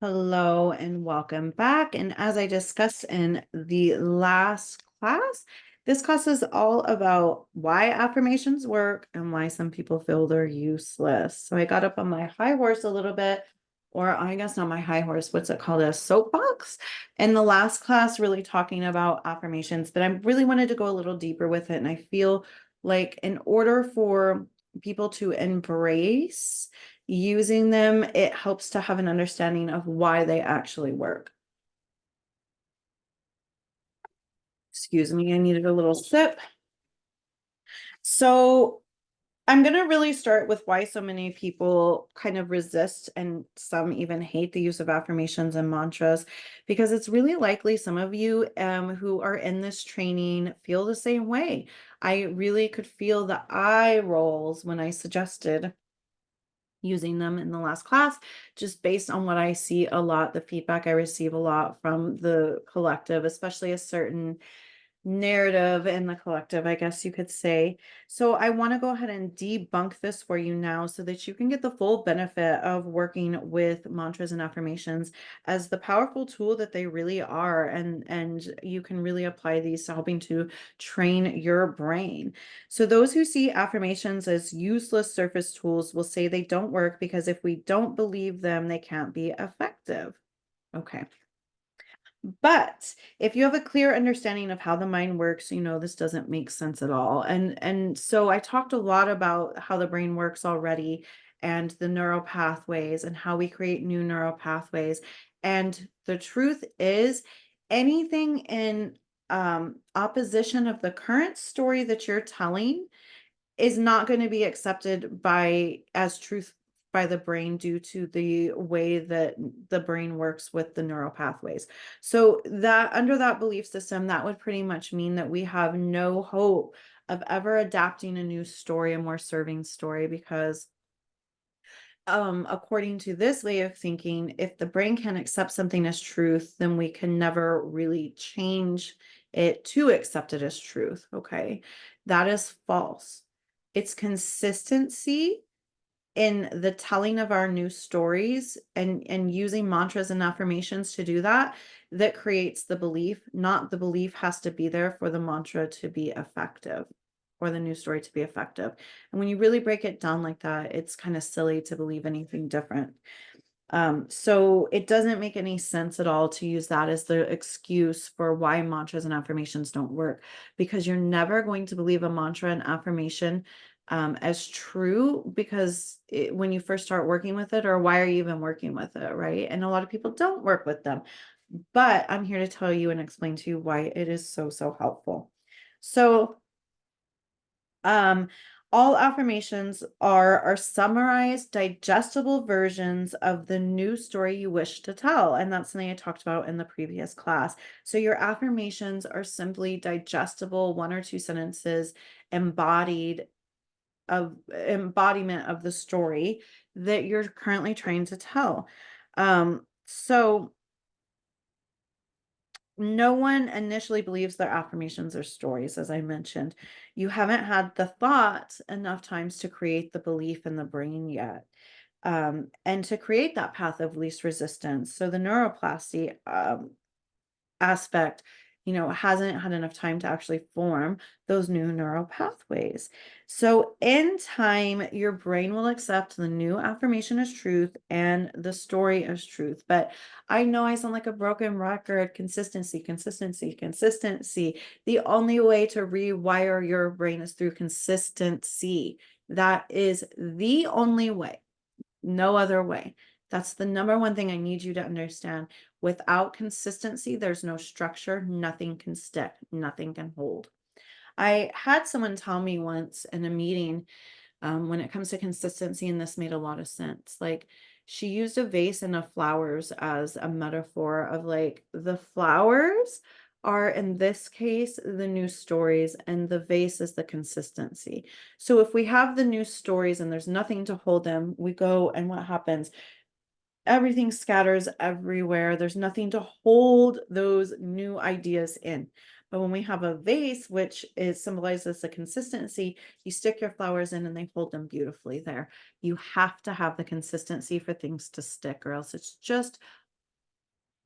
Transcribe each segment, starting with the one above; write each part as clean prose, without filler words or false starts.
Hello and welcome back. And as I discussed in the last class, this class is all about why affirmations work and why some people feel they're useless. So I got up on my high horse a little bit, or I guess not my high horse, what's it called? A soapbox. In the last class, really talking about affirmations, but I really wanted to go a little deeper with it. And I feel like in order for people to embrace using them, it helps to have an understanding of why they actually work. Excuse me, I needed a little sip. So I'm going to really start with why so many people kind of resist and some even hate the use of affirmations and mantras, because it's really likely some of you who are in this training feel the same way. I really could feel the eye rolls when I suggested using them in the last class, just based on what I see a lot, the feedback I receive a lot from the collective, especially a certain narrative in the collective, I guess you could say. So I want to go ahead and debunk this for you now so that you can get the full benefit of working with mantras and affirmations as the powerful tool that they really are, and you can really apply these to helping to train your brain. So those who see affirmations as useless surface tools will say they don't work because if we don't believe them, they can't be effective. Okay. But if you have a clear understanding of how the mind works, you know this doesn't make sense at all. And so I talked a lot about how the brain works already and the neural pathways and how we create new neural pathways. And the truth is anything in opposition of the current story that you're telling is not going to be accepted by as truth by the brain due to the way that the brain works with the neural pathways. So that under that belief system, that would pretty much mean that we have no hope of ever adapting a new story, a more serving story, because according to this way of thinking, if the brain can accept something as truth, then we can never really change it to accept it as truth. Okay. That is false. It's consistency in the telling of our new stories and using mantras and affirmations to do that that creates the belief. Not the belief has to be there for the mantra to be effective or the new story to be effective. And when you really break it down like that, it's kind of silly to believe anything different. So it doesn't make any sense at all to use that as the excuse for why mantras and affirmations don't work, because you're never going to believe a mantra and affirmation as true, because when you first start working with it, or why are you even working with it, right? And a lot of people don't work with them, but I'm here to tell you and explain to you why it is so, so helpful. So um, all affirmations are summarized, digestible versions of the new story you wish to tell. And that's something I talked about in the previous class. So your affirmations are simply digestible, one or two sentences embodiment of the story that you're currently trying to tell. So no one initially believes their affirmations are stories, as I mentioned. You haven't had the thought enough times to create the belief in the brain yet. And to create that path of least resistance. So the neuroplasty aspect, hasn't had enough time to actually form those new neural pathways. So in time, your brain will accept the new affirmation as truth and the story as truth. But I know I sound like a broken record. Consistency, consistency, consistency. The only way to rewire your brain is through consistency. That is the only way. No other way. That's the number one thing I need you to understand. Without consistency, there's no structure. Nothing can stick. Nothing can hold. I had someone tell me once in a meeting, when it comes to consistency, and this made a lot of sense. Like, she used a vase and of flowers as a metaphor of, like, the flowers are, in this case, the new stories, and the vase is the consistency. So if we have the new stories and there's nothing to hold them, we go, and what happens? Everything scatters everywhere. There's nothing to hold those new ideas in. But when we have a vase, which is symbolizes the consistency, you stick your flowers in and they hold them beautifully there. You have to have the consistency for things to stick, or else it's just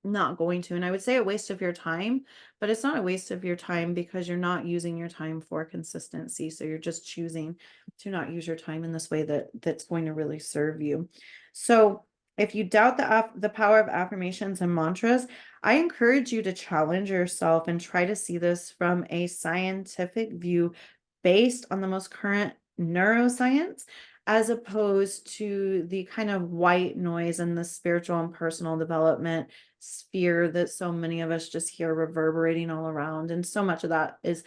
not going to. And I would say a waste of your time, but it's not a waste of your time because you're not using your time for consistency. So you're just choosing to not use your time in this way that's going to really serve you. So if you doubt the power of affirmations and mantras, I encourage you to challenge yourself and try to see this from a scientific view based on the most current neuroscience, as opposed to the kind of white noise and the spiritual and personal development sphere that so many of us just hear reverberating all around. And so much of that is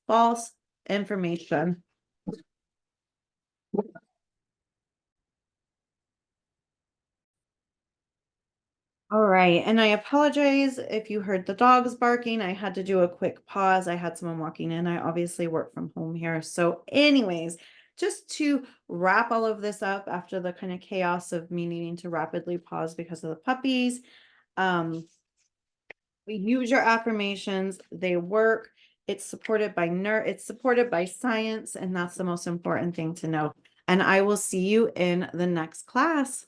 false information. All right. And I apologize if you heard the dogs barking. I had to do a quick pause. I had someone walking in. I obviously work from home here. So, anyways, just to wrap all of this up after the kind of chaos of me needing to rapidly pause because of the puppies, we use your affirmations, they work. It's supported by it's supported by science, and that's the most important thing to know. And I will see you in the next class.